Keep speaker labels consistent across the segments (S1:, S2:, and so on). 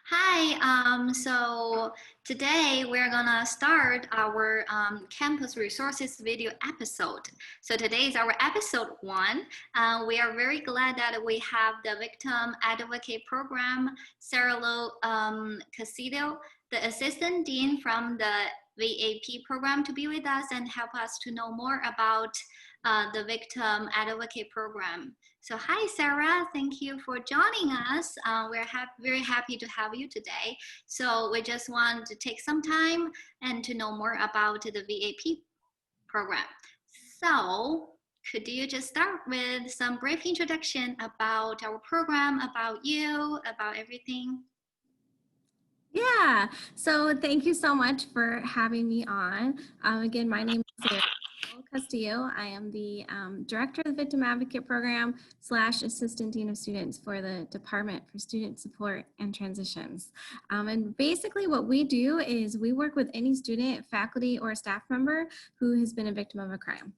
S1: Hi, so today we're gonna start our campus resources video episode. So today is our episode 1. We are very glad that we have the Victim Advocate Program, Sarah Lull Castillo, the Assistant Dean from the VAP program to be with us and help us to know more about the Victim Advocate Program. So hi, Sarah. Thank you for joining us. We're very happy to have you today. So we just want to take some time and to know more about the VAP program. So could you just start with some brief introduction about our program, about you, about everything?
S2: Yeah, so thank you so much for having me on. Again, my name is Sarah Lull Castillo. I am the Director of the Victim Advocate Program / Assistant Dean of Students for the Department for Student Support and Transitions. And basically what we do is we work with any student, faculty, or staff member who has been a victim of a crime.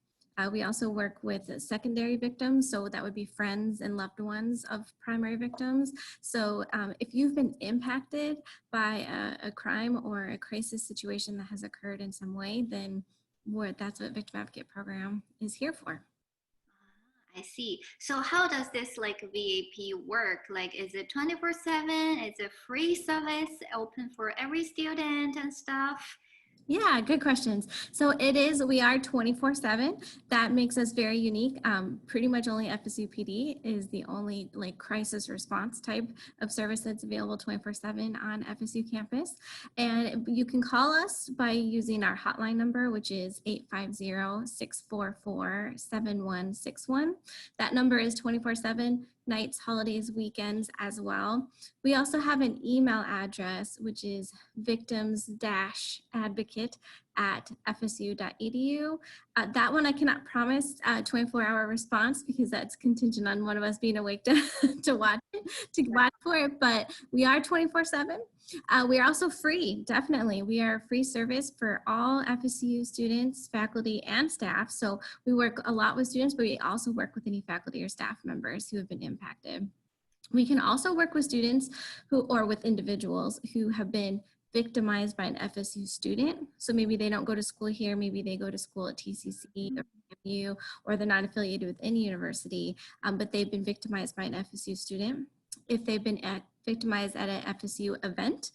S2: We also work with secondary victims, so that would be friends and loved ones of primary victims. So if you've been impacted by a crime or a crisis situation that has occurred in some way, then that's what Victim Advocate Program is here for.
S1: I see. So how does this like VAP work? Like, is it 24/7? Is it free service open for every student and stuff?
S2: Yeah, good questions. So we are 24/7. That makes us very unique. Pretty much only FSUPD is the only like crisis response type of service that's available 24/7 on FSU campus. And you can call us by using our hotline number, which is 850-644-7161. That number is 24/7, nights, holidays, weekends as well. We also have an email address, which is victims-advocate@fsu.edu. That one I cannot promise 24-hour response because that's contingent on one of us being awake to watch for it, but we are 24/7. We are also free, definitely. We are a free service for all FSU students, faculty, and staff. So we work a lot with students, but we also work with any faculty or staff members who have been impacted. We can also work with students or with individuals who have been victimized by an FSU student. So maybe they don't go to school here, maybe they go to school at TCC or FAMU, or they're not affiliated with any university, but they've been victimized by an FSU student. If they've been victimized at an FSU event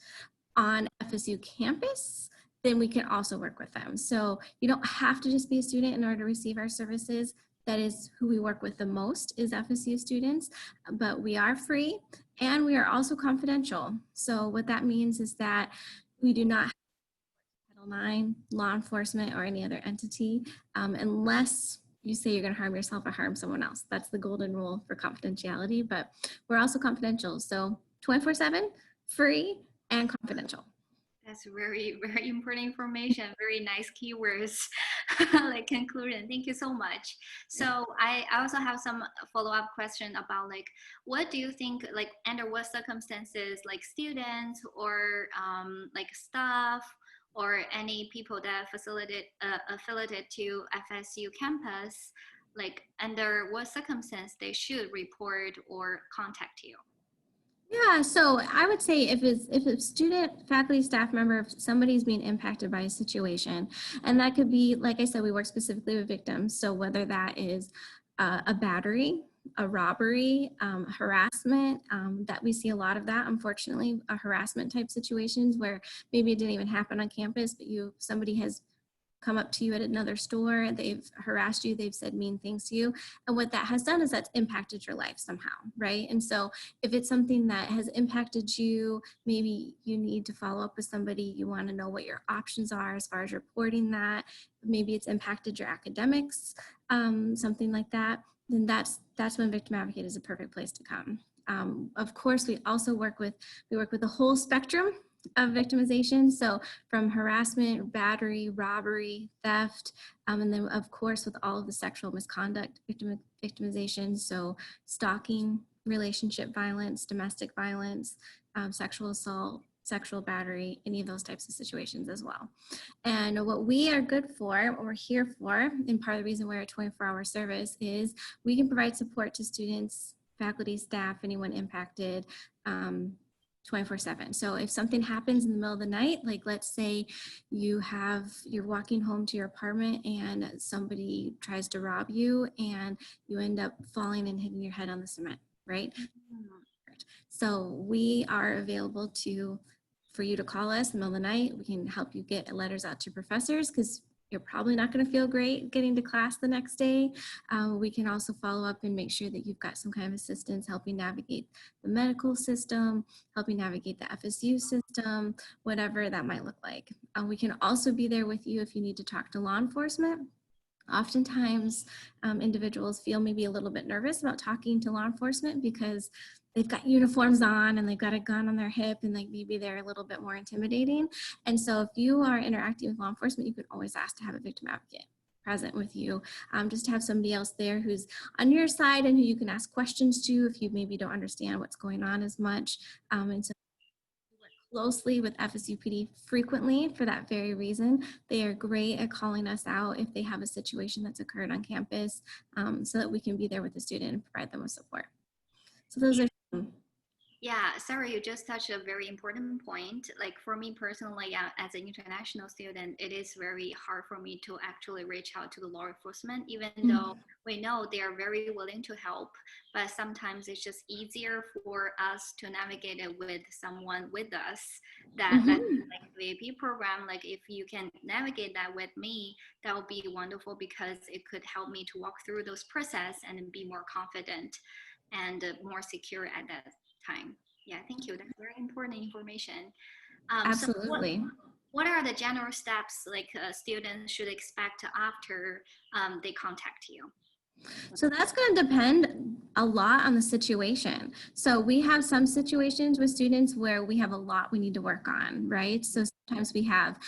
S2: on FSU campus, then we can also work with them. So you don't have to just be a student in order to receive our services. That is who we work with the most, is FSU students, but we are free and we are also confidential. So what that means is that we do not have Title IX, law enforcement, or any other entity unless you say you're going to harm yourself or harm someone else. That's the golden rule for confidentiality, but we're also confidential. So 24/7, free, and confidential.
S1: That's very, very important information. Very nice keywords, like conclusion. Thank you so much. So I also have some follow-up question about like, what do you think, like under what circumstances, like students or like staff or any people that affiliated to FSU campus, like under what circumstance they should report or contact you?
S2: Yeah, so I would say if a student, faculty, staff member, if somebody's being impacted by a situation, and that could be, like I said, we work specifically with victims. So whether that is a battery, a robbery, harassment, that we see a lot of that, unfortunately, harassment type situations where maybe it didn't even happen on campus, but somebody has come up to you at another store, they've harassed you, they've said mean things to you. And what that has done is that's impacted your life somehow, right? And so if it's something that has impacted you, maybe you need to follow up with somebody, you want to know what your options are as far as reporting that, maybe it's impacted your academics, something like that, then that's when Victim Advocate is a perfect place to come. Of course, we also work with the whole spectrum of victimization. So from harassment, battery, robbery, theft, and then of course with all of the sexual misconduct victimization. So stalking, relationship violence, domestic violence, sexual assault, sexual battery, any of those types of situations as well. And what we are good for, what we're here for, and part of the reason we're a 24-hour service is we can provide support to students, faculty, staff, anyone impacted, 24/7. So if something happens in the middle of the night, like let's say you're walking home to your apartment and somebody tries to rob you and you end up falling and hitting your head on the cement, right?
S1: Mhm.
S2: So we are available for you to call us in the middle of the night. We can help you get letters out to professors because you're probably not going to feel great getting to class the next day. We can also follow up and make sure that you've got some kind of assistance helping navigate the medical system, helping navigate the FSU system, whatever that might look like. We can also be there with you if you need to talk to law enforcement. Oftentimes, individuals feel maybe a little bit nervous about talking to law enforcement because they've got uniforms on and they've got a gun on their hip and like maybe they're a little bit more intimidating. And so if you are interacting with law enforcement, you could always ask to have a victim advocate present with you, just to have somebody else there who's on your side and who you can ask questions to if you maybe don't understand what's going on as much. And so closely with FSUPD frequently for that very reason. They are great at calling us out if they have a situation that's occurred on campus, so that we can be there with the student and provide them with support. So those are
S1: Yeah, Sarah, you just touched a very important point. Like for me personally, as an international student, it is very hard for me to actually reach out to the law enforcement, even though we know they are very willing to help. But sometimes it's just easier for us to navigate it with someone with us. That like VIP program, like if you can navigate that with me, that would be wonderful because it could help me to walk through those process and be more confident and more secure at that time. Yeah, thank you. That's very important information. So
S2: absolutely.
S1: what are the general steps like students should expect after they contact you?
S2: So that's going to depend a lot on the situation. So we have some situations with students where we have a lot we need to work on, right? So sometimes we have,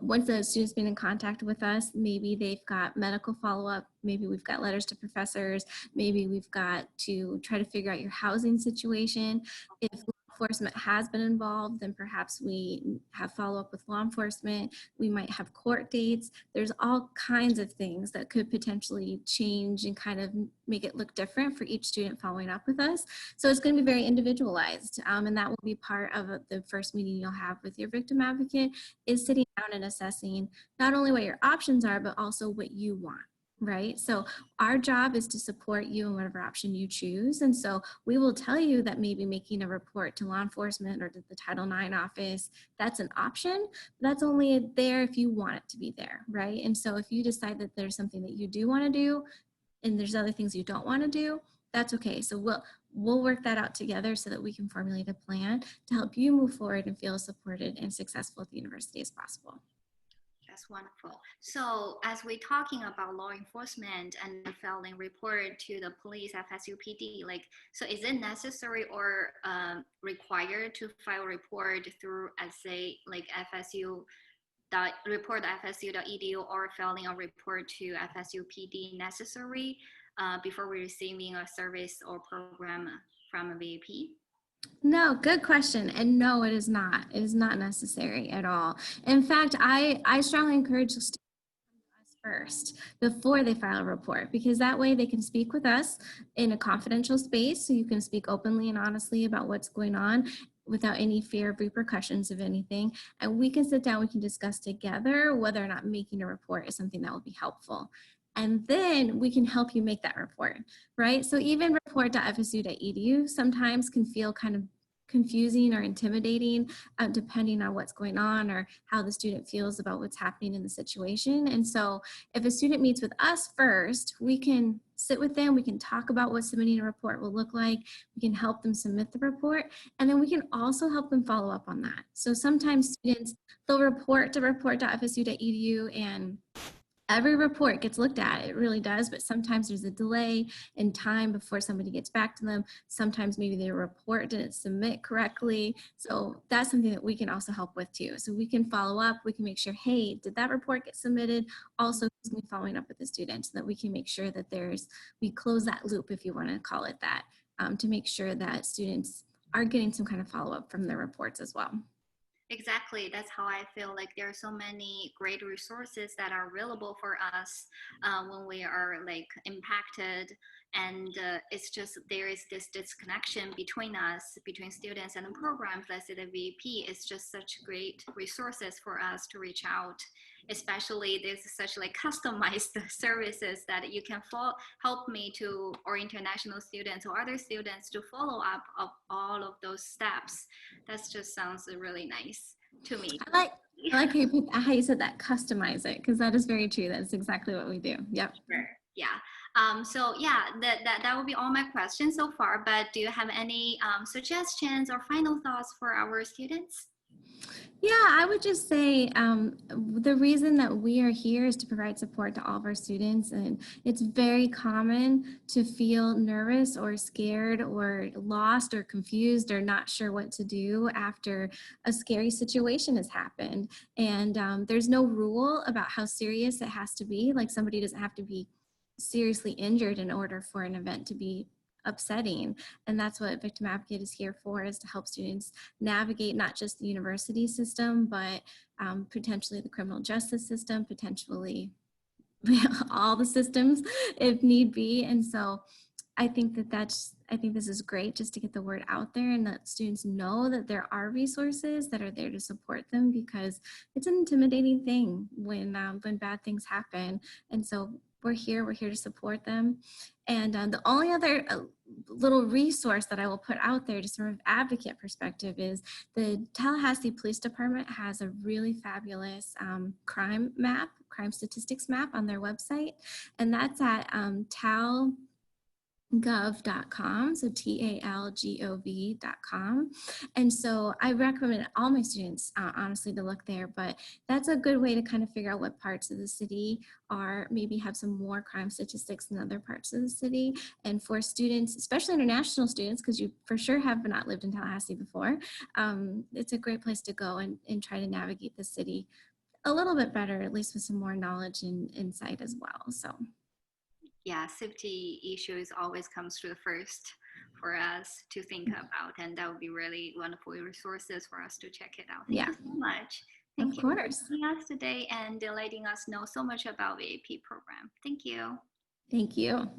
S2: once the student's been in contact with us, maybe they've got medical follow-up, maybe we've got letters to professors, maybe we've got to try to figure out your housing situation. If law enforcement has been involved, then perhaps we have follow-up with law enforcement. We might have court dates. There's all kinds of things that could potentially change and kind of make it look different for each student following up with us. So it's going to be very individualized, and that will be part of the first meeting you'll have with your victim advocate, is sitting down and assessing not only what your options are, but also what you want. Right? So our job is to support you in whatever option you choose. And so we will tell you that maybe making a report to law enforcement or to the Title IX office, that's an option. But that's only there if you want it to be there, right? And so if you decide that there's something that you do want to do and there's other things you don't want to do, that's okay. So we'll work that out together so that we can formulate a plan to help you move forward and feel as supported and successful at the university as possible.
S1: That's wonderful. So as we're talking about law enforcement and filing report to the police FSUPD, like, so is it necessary or required to file a report through, say, like FSU report FSU.edu or filing a report to FSUPD necessary before receiving a service or program from a VIP?
S2: No, good question. And no, it is not. It is not necessary at all. In fact, I strongly encourage students to come to us first before they file a report, because that way they can speak with us in a confidential space. So you can speak openly and honestly about what's going on without any fear of repercussions of anything. And we can sit down, we can discuss together whether or not making a report is something that will be helpful. And then we can help you make that report, right? So even report.fsu.edu sometimes can feel kind of confusing or intimidating, depending on what's going on or how the student feels about what's happening in the situation. And so if a student meets with us first, we can sit with them, we can talk about what submitting a report will look like, we can help them submit the report, and then we can also help them follow up on that. So sometimes students, they'll report to report.fsu.edu and every report gets looked at, it really does, but sometimes there's a delay in time before somebody gets back to them. Sometimes maybe their report didn't submit correctly. So that's something that we can also help with too. So we can follow up, we can make sure, hey, did that report get submitted? Also, who's going to be following up with the student so that we can make sure that we close that loop, if you want to call it that, to make sure that students are getting some kind of follow-up from their reports as well.
S1: Exactly. That's how I feel. Like there are so many great resources that are available for us when we are like impacted, and it's just there is this disconnection between us, between students and the programs. Let's say the VP is just such great resources for us to reach out. Especially there's such like customized services that you can help me to or international students or other students to follow up of all of those steps. That just sounds really nice to me.
S2: I like I like how you said that, customize it, because that is very true. That's exactly what we do. Yep.
S1: Sure. Yeah. So yeah, that would be all my questions so far. But do you have any suggestions or final thoughts for our students?
S2: Yeah, I would just say the reason that we are here is to provide support to all of our students. And it's very common to feel nervous or scared or lost or confused or not sure what to do after a scary situation has happened. And there's no rule about how serious it has to be. Like somebody doesn't have to be seriously injured in order for an event to be upsetting. And that's what Victim Advocate is here for, is to help students navigate not just the university system, but potentially the criminal justice system, potentially all the systems if need be. And so I think I think this is great, just to get the word out there and let students know that there are resources that are there to support them, because it's an intimidating thing when bad things happen. And so we're here to support them. And the only other little resource that I will put out there, just from an advocate perspective, is the Tallahassee Police Department has a really fabulous crime statistics map on their website. And that's at talgov.com, so talgov.com. And so I recommend all my students, honestly, to look there, but that's a good way to kind of figure out what parts of the city are, maybe have some more crime statistics than other parts of the city. And for students, especially international students, because you for sure have not lived in Tallahassee before, it's a great place to go and try to navigate the city a little bit better, at least with some more knowledge and insight as well. So
S1: Yeah, safety issues always comes to the first for us to think about, and that would be really wonderful resources for us to check it out. Thank
S2: yeah,
S1: you so much.
S2: of
S1: Thank you for
S2: course.
S1: joining us today and letting us know so much about VAP program. Thank you.
S2: Thank you.